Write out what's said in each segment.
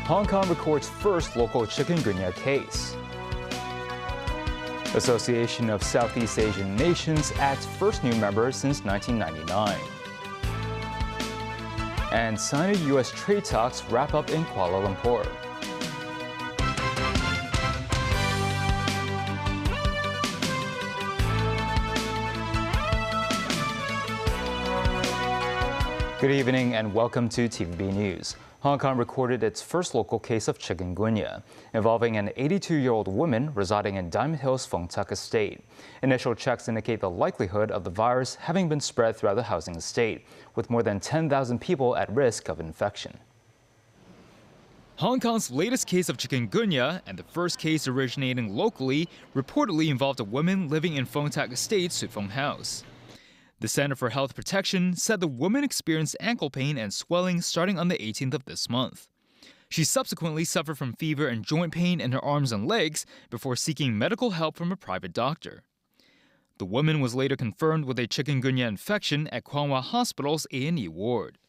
Hong Kong records first local chikungunya case. Association of Southeast Asian Nations adds first new member since 1999. And Sino-US trade talks wrap up in Kuala Lumpur. Good evening and welcome to TVB News. Hong Kong recorded its first local case of chikungunya, involving an 82-year-old woman residing in Diamond Hill's Fung Tak estate. Initial checks indicate the likelihood of the virus having been spread throughout the housing estate, with more than 10,000 people at risk of infection. Hong Kong's latest case of chikungunya, and the first case originating locally, reportedly involved a woman living in Fung Tak estate, Sui Fung House. The Center for Health Protection said the woman experienced ankle pain and swelling starting on the 18th of this month. She subsequently suffered from fever and joint pain in her arms and legs before seeking medical help from a private doctor. The woman was later confirmed with a chikungunya infection at Kwang Hospital's A&E ward.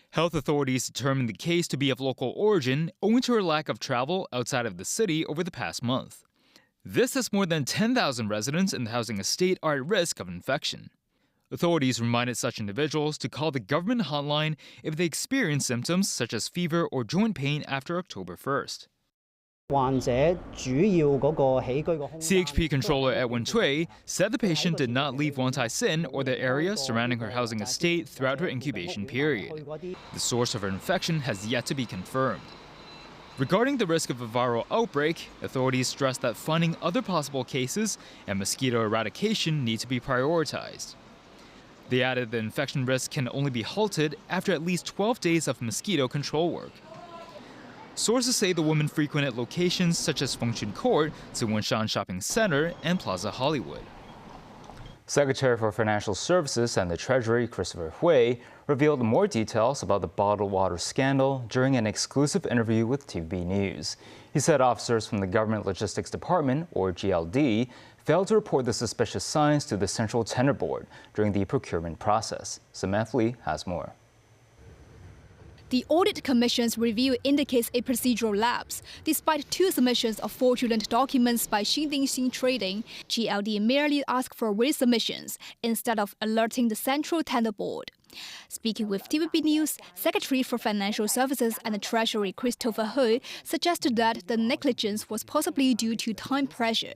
Health authorities determined the case to be of local origin owing to her lack of travel outside of the city over the past month. This as more than 10,000 residents in the housing estate are at risk of infection. Authorities reminded such individuals to call the government hotline if they experience symptoms such as fever or joint pain after October 1st. CHP controller Edwin Cui said the patient did not leave Wong Tai Sin or the area surrounding her housing estate throughout her incubation period. The source of her infection has yet to be confirmed. Regarding the risk of a viral outbreak, authorities stressed that finding other possible cases and mosquito eradication need to be prioritized. They added the infection risk can only be halted after at least 12 days of mosquito control work. Sources say the woman frequented locations such as Fengchun Court, Tsuwonshan Shopping Center, and Plaza Hollywood. Secretary for Financial Services and the Treasury, Christopher Hui, revealed more details about the bottled water scandal during an exclusive interview with TVB News. He said officers from the Government Logistics Department, or GLD, failed to report the suspicious signs to the Central Tender Board during the procurement process. Samantha Lee has more. The Audit Commission's review indicates a procedural lapse. Despite two submissions of fraudulent documents by Xing Trading, GLD merely asked for resubmissions instead of alerting the Central Tender Board. Speaking with TVB News, Secretary for Financial Services and the Treasury Christopher Hui suggested that the negligence was possibly due to time pressure.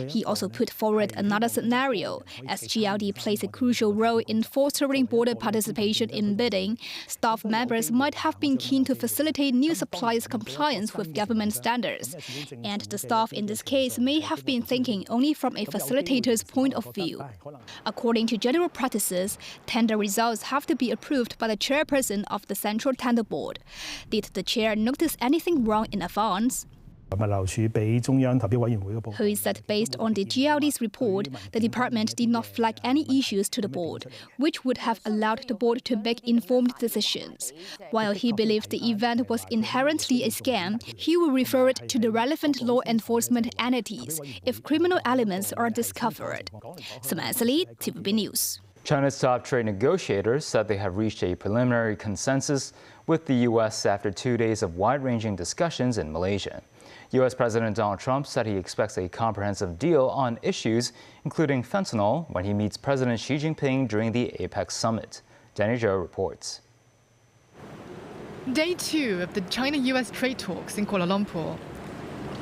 He also put forward another scenario. As GLD plays a crucial role in fostering border participation in bidding, staff members might have been keen to facilitate new suppliers' compliance with government standards. And the staff in this case may have been thinking only from a facilitator's point of view. According to general practices, tender results have to be approved by the chairperson of the Central Tender Board. Did the chair notice anything wrong in advance? Hui said based on the GLD's report, the department did not flag any issues to the board, which would have allowed the board to make informed decisions. While he believed the event was inherently a scam, he will refer it to the relevant law enforcement entities if criminal elements are discovered. Samantha Lee, TVB News. China's top trade negotiators said they have reached a preliminary consensus with the U.S. after 2 days of wide-ranging discussions in Malaysia. U.S. President Donald Trump said he expects a comprehensive deal on issues, including fentanyl, when he meets President Xi Jinping during the APEC summit. Danny Zhou reports. Day 2 of the China-U.S. trade talks in Kuala Lumpur.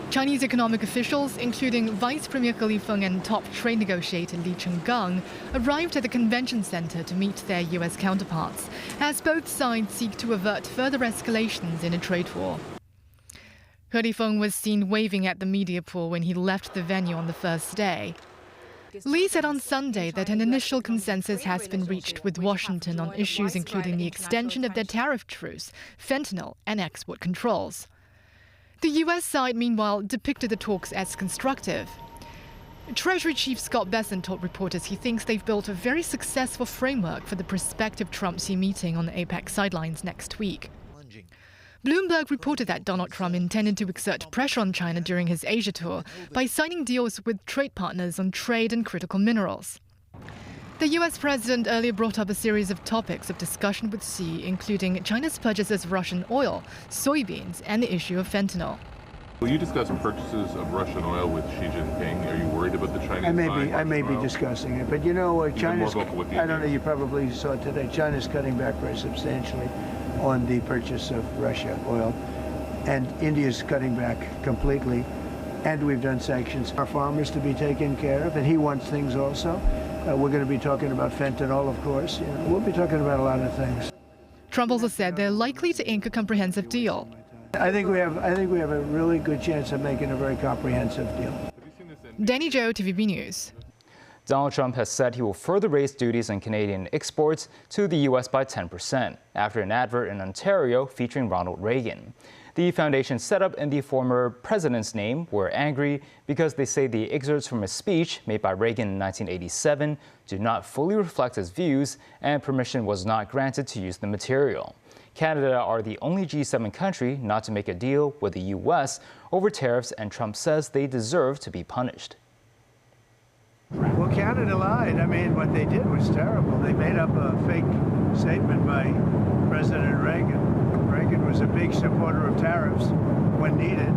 Chinese economic officials, including Vice Premier Li Feng and top trade negotiator Li Chenggang, arrived at the convention center to meet their U.S. counterparts, as both sides seek to avert further escalations in a trade war. Li Feng was seen waving at the media pool when he left the venue on the first day. Li said on Sunday that an initial consensus has been reached with Washington on issues including the extension of their tariff truce, fentanyl, and export controls. The U.S. side, meanwhile, depicted the talks as constructive. Treasury Chief Scott Bessent told reporters he thinks they've built a very successful framework for the prospective Trump-Xi meeting on the APEC sidelines next week. Bloomberg reported that Donald Trump intended to exert pressure on China during his Asia tour by signing deals with trade partners on trade and critical minerals. The US president earlier brought up a series of topics of discussion with Xi, including China's purchases of Russian oil, soybeans, and the issue of fentanyl. Will you discuss purchases of Russian oil with Xi Jinping? Are you worried about the Chinese? I may be discussing it, but you know, China's, I don't know, you probably saw it today, China's cutting back very substantially on the purchase of Russia oil, and India's cutting back completely, and we've done sanctions. Our farmers to be taken care of, and he wants things also. We're going to be talking about fentanyl, of course. You know, we'll be talking about a lot of things. Trump also said they're likely to ink a comprehensive deal. I think we have a really good chance of making a very comprehensive deal. Danny Zhou, TVB News. Donald Trump has said he will further raise duties on Canadian exports to the U.S. by 10% after an advert in Ontario featuring Ronald Reagan. The foundation set up in the former president's name were angry because they say the excerpts from a speech made by Reagan in 1987 do not fully reflect his views, and permission was not granted to use the material. Canada are the only G7 country not to make a deal with the U.S. over tariffs, and Trump says they deserve to be punished. Well, Canada lied. I mean, what they did was terrible. They made up a fake statement by President Reagan. Reagan was a big supporter of tariffs when needed,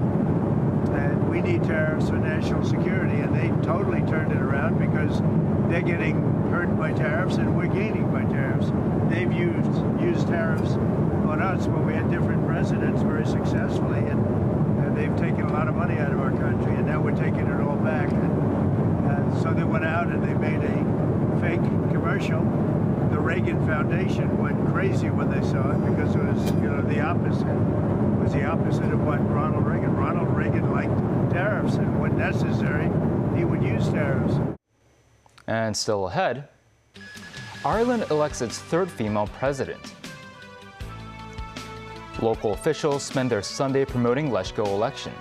and we need tariffs for national security, and they totally turned it around because they're getting hurt by tariffs and we're gaining by tariffs. They've used tariffs on us when we had different presidents very successfully, and they've taken a lot of money out of our country, and now we're taking it all back. So they went out and they made a fake commercial. The Reagan Foundation went crazy when they saw it because it was, you know, the opposite. It was the opposite of what Ronald Reagan liked tariffs, and when necessary, he would use tariffs. And still ahead, Ireland elects its third female president. Local officials spend their Sunday promoting Let's Go election.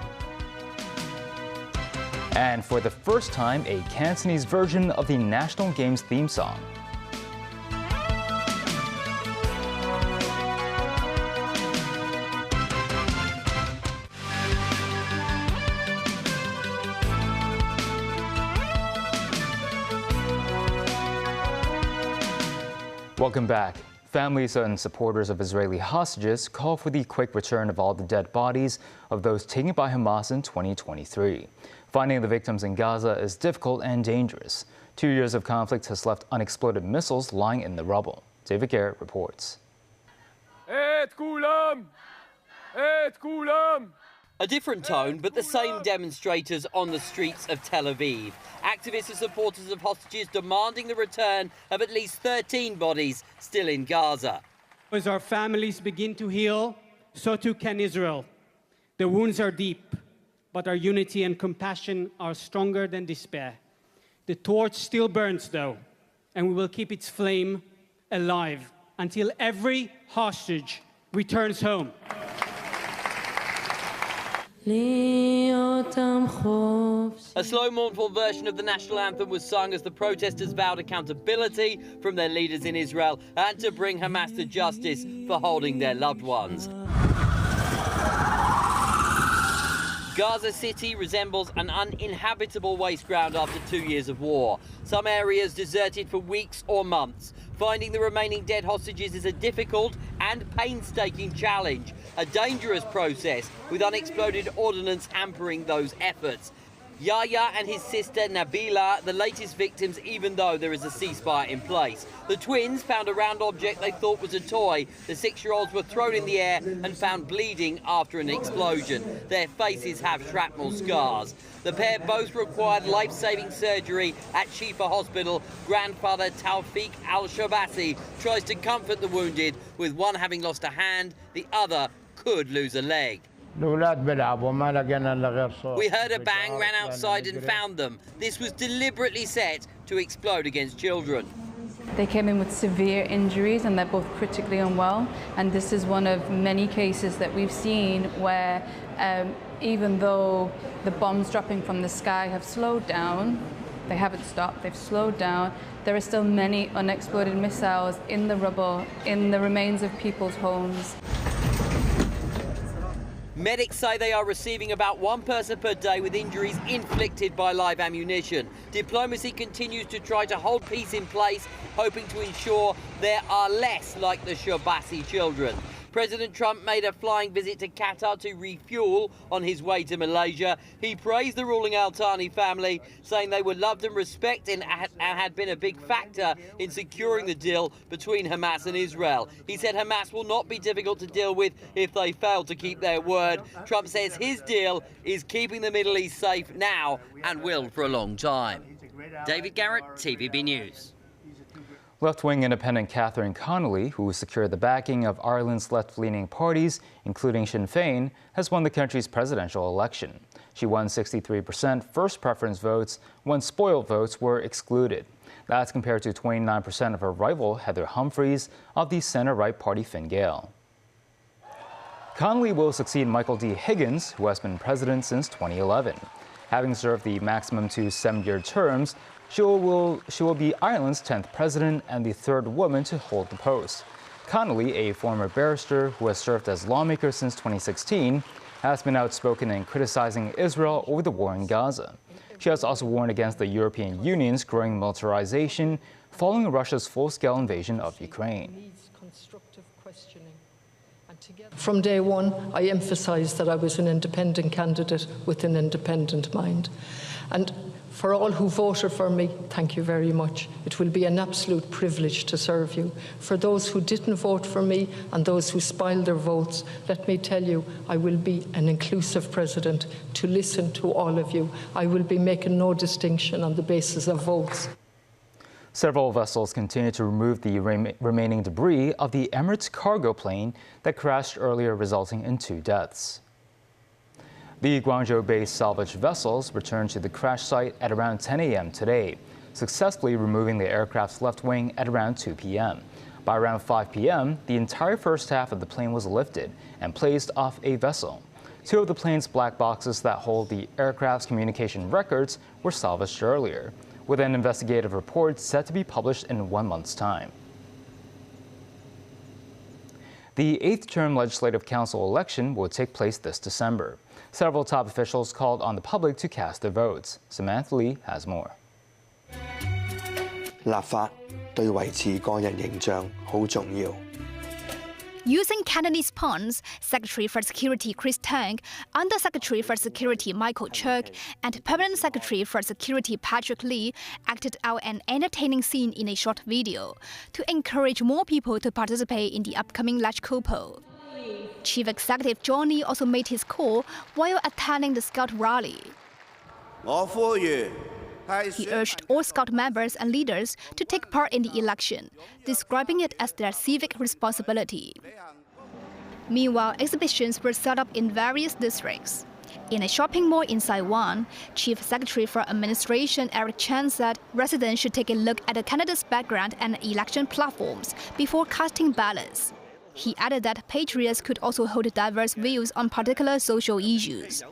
And for the first time, a Cantonese version of the National Games theme song. Welcome back. Families and supporters of Israeli hostages call for the quick return of all the dead bodies of those taken by Hamas in 2023. Finding the victims in Gaza is difficult and dangerous. 2 years of conflict has left unexploded missiles lying in the rubble. David Garrett reports. A different tone, but the same demonstrators on the streets of Tel Aviv. Activists and supporters of hostages demanding the return of at least 13 bodies still in Gaza. As our families begin to heal, so too can Israel. The wounds are deep, but our unity and compassion are stronger than despair. The torch still burns, though, and we will keep its flame alive until every hostage returns home. A slow, mournful version of the national anthem was sung as the protesters vowed accountability from their leaders in Israel and to bring Hamas to justice for holding their loved ones. Gaza City resembles an uninhabitable waste ground after 2 years of war. Some areas deserted for weeks or months. Finding the remaining dead hostages is a difficult and painstaking challenge, a dangerous process with unexploded ordnance hampering those efforts. Yahya and his sister Nabila, the latest victims, even though there is a ceasefire in place. The twins found a round object they thought was a toy. The 6-year-olds were thrown in the air and found bleeding after an explosion. Their faces have shrapnel scars. The pair both required life-saving surgery at Shifa Hospital. Grandfather Tawfiq al-Shabasi tries to comfort the wounded, with one having lost a hand, the other could lose a leg. We heard a bang, ran outside and found them. This was deliberately set to explode against children. They came in with severe injuries and they're both critically unwell. And this is one of many cases that we've seen where even though the bombs dropping from the sky have slowed down, they haven't stopped, they've slowed down. There are still many unexploded missiles in the rubble, in the remains of people's homes. Medics say they are receiving about one person per day with injuries inflicted by live ammunition. Diplomacy continues to try to hold peace in place, hoping to ensure there are less like the Shabasi children. President Trump made a flying visit to Qatar to refuel on his way to Malaysia. He praised the ruling Al Thani family, saying they were loved and respected and had been a big factor in securing the deal between Hamas and Israel. He said Hamas will not be difficult to deal with if they fail to keep their word. Trump says his deal is keeping the Middle East safe now and will for a long time. David Garrett, TVB News. Left-wing independent Catherine Connolly, who secured the backing of Ireland's left-leaning parties, including Sinn Féin, has won the country's presidential election. She won 63% first preference votes when spoiled votes were excluded. That's compared to 29% of her rival Heather Humphreys of the centre-right party Fine Gael. Connolly will succeed Michael D. Higgins, who has been president since 2011. Having served the maximum 2 7-year terms, she will be Ireland's 10th president and the third woman to hold the post. Connolly, a former barrister who has served as lawmaker since 2016, has been outspoken in criticizing Israel over the war in Gaza. She has also warned against the European Union's growing militarization following Russia's full-scale invasion of Ukraine. From day one, I emphasised that I was an independent candidate with an independent mind. And for all who voted for me, thank you very much. It will be an absolute privilege to serve you. For those who didn't vote for me and those who spoiled their votes, let me tell you, I will be an inclusive president to listen to all of you. I will be making no distinction on the basis of votes. Several vessels continue to remove the remaining debris of the Emirates cargo plane that crashed earlier, resulting in 2 deaths. The Guangzhou-based salvage vessels returned to the crash site at around 10 a.m. today, successfully removing the aircraft's left wing at around 2 p.m. By around 5 p.m., the entire first half of the plane was lifted and placed off a vessel. 2 of the plane's black boxes that hold the aircraft's communication records were salvaged earlier, with an investigative report set to be published in 1 month's time. The 8th-term Legislative Council election will take place this December. Several top officials called on the public to cast their votes. Samantha Lee has more. 立法對維持個人形象好重要。 Using Cantonese puns, Secretary for Security Chris Tang, Under-Secretary for Security Michael Chuk, and Permanent Secretary for Security Patrick Lee acted out an entertaining scene in a short video to encourage more people to participate in the upcoming Lachko poll. Chief Executive John Lee also made his call while attending the Scout rally. He urged all Scout members and leaders to take part in the election, describing it as their civic responsibility. Meanwhile, exhibitions were set up in various districts. In a shopping mall in Saiwan, Chief Secretary for Administration Eric Chen said residents should take a look at the candidates' background and election platforms before casting ballots. He added that patriots could also hold diverse views on particular social issues.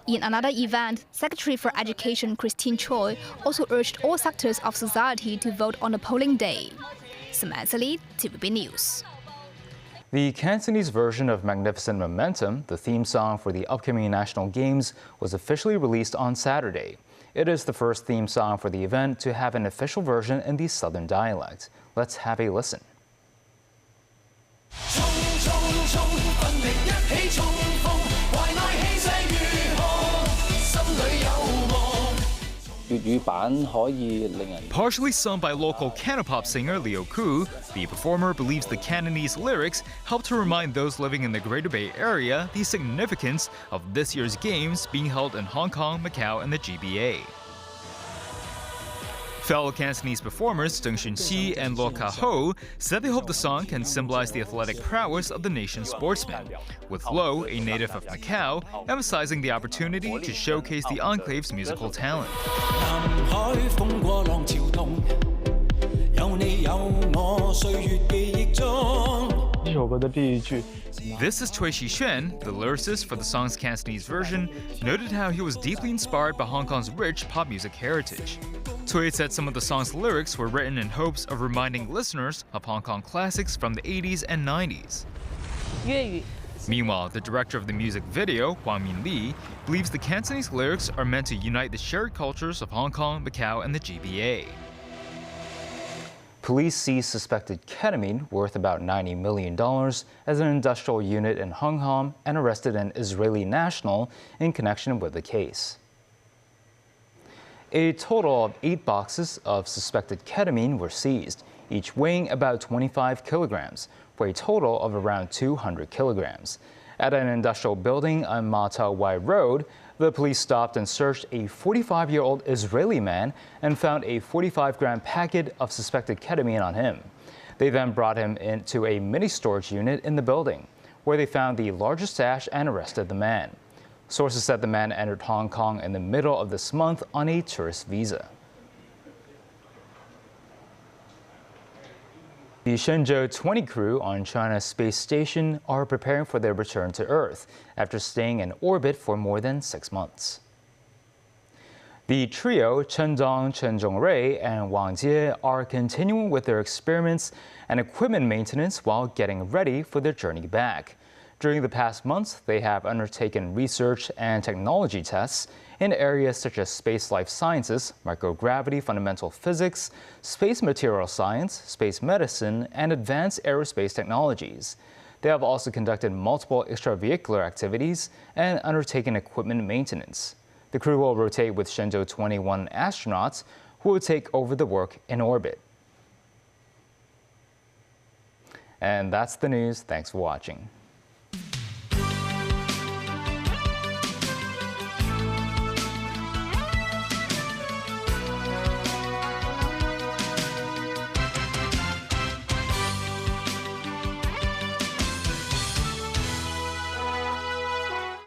In another event, Secretary for Education Christine Choi also urged all sectors of society to vote on the polling day. Samantha Lee, TVB News. The Cantonese version of Magnificent Momentum, the theme song for the upcoming National Games, was officially released on Saturday. It is the first theme song for the event to have an official version in the Southern dialect. Let's have a listen. Partially sung by local Canopop singer Leo Koo, the performer believes the Cantonese lyrics help to remind those living in the Greater Bay Area the significance of this year's games being held in Hong Kong, Macau, and the GBA. Fellow Cantonese performers Deng Xunxi and Lo Ka-ho said they hope the song can symbolize the athletic prowess of the nation's sportsmen, with Lo, a native of Macau, emphasizing the opportunity to showcase the enclave's musical talent. This is Cui Xixuan, the lyricist for the song's Cantonese version, noted how he was deeply inspired by Hong Kong's rich pop music heritage. Cui said some of the song's lyrics were written in hopes of reminding listeners of Hong Kong classics from the 80s and 90s. Meanwhile, the director of the music video, Hwang Min-lee, believes the Cantonese lyrics are meant to unite the shared cultures of Hong Kong, Macau, and the GBA. Police seized suspected ketamine worth about $90 million as an industrial unit in Hung Hom and arrested an Israeli national in connection with the case. A total of 8 boxes of suspected ketamine were seized, each weighing about 25 kilograms, for a total of around 200 kilograms. At an industrial building on Ma Ta Wai Road, the police stopped and searched a 45-year-old Israeli man and found a 45-gram packet of suspected ketamine on him. They then brought him into a mini-storage unit in the building, where they found the largest stash and arrested the man. Sources said the man entered Hong Kong in the middle of this month on a tourist visa. The Shenzhou 20 crew on China's space station are preparing for their return to Earth after staying in orbit for more than 6 months. The trio, Chen Dong, Chen Zhongrui, and Wang Jie, are continuing with their experiments and equipment maintenance while getting ready for their journey back. During the past months, they have undertaken research and technology tests in areas such as space life sciences, microgravity, fundamental physics, space material science, space medicine, and advanced aerospace technologies. They have also conducted multiple extravehicular activities and undertaken equipment maintenance. The crew will rotate with Shenzhou 21 astronauts who will take over the work in orbit. And that's the news. Thanks for watching.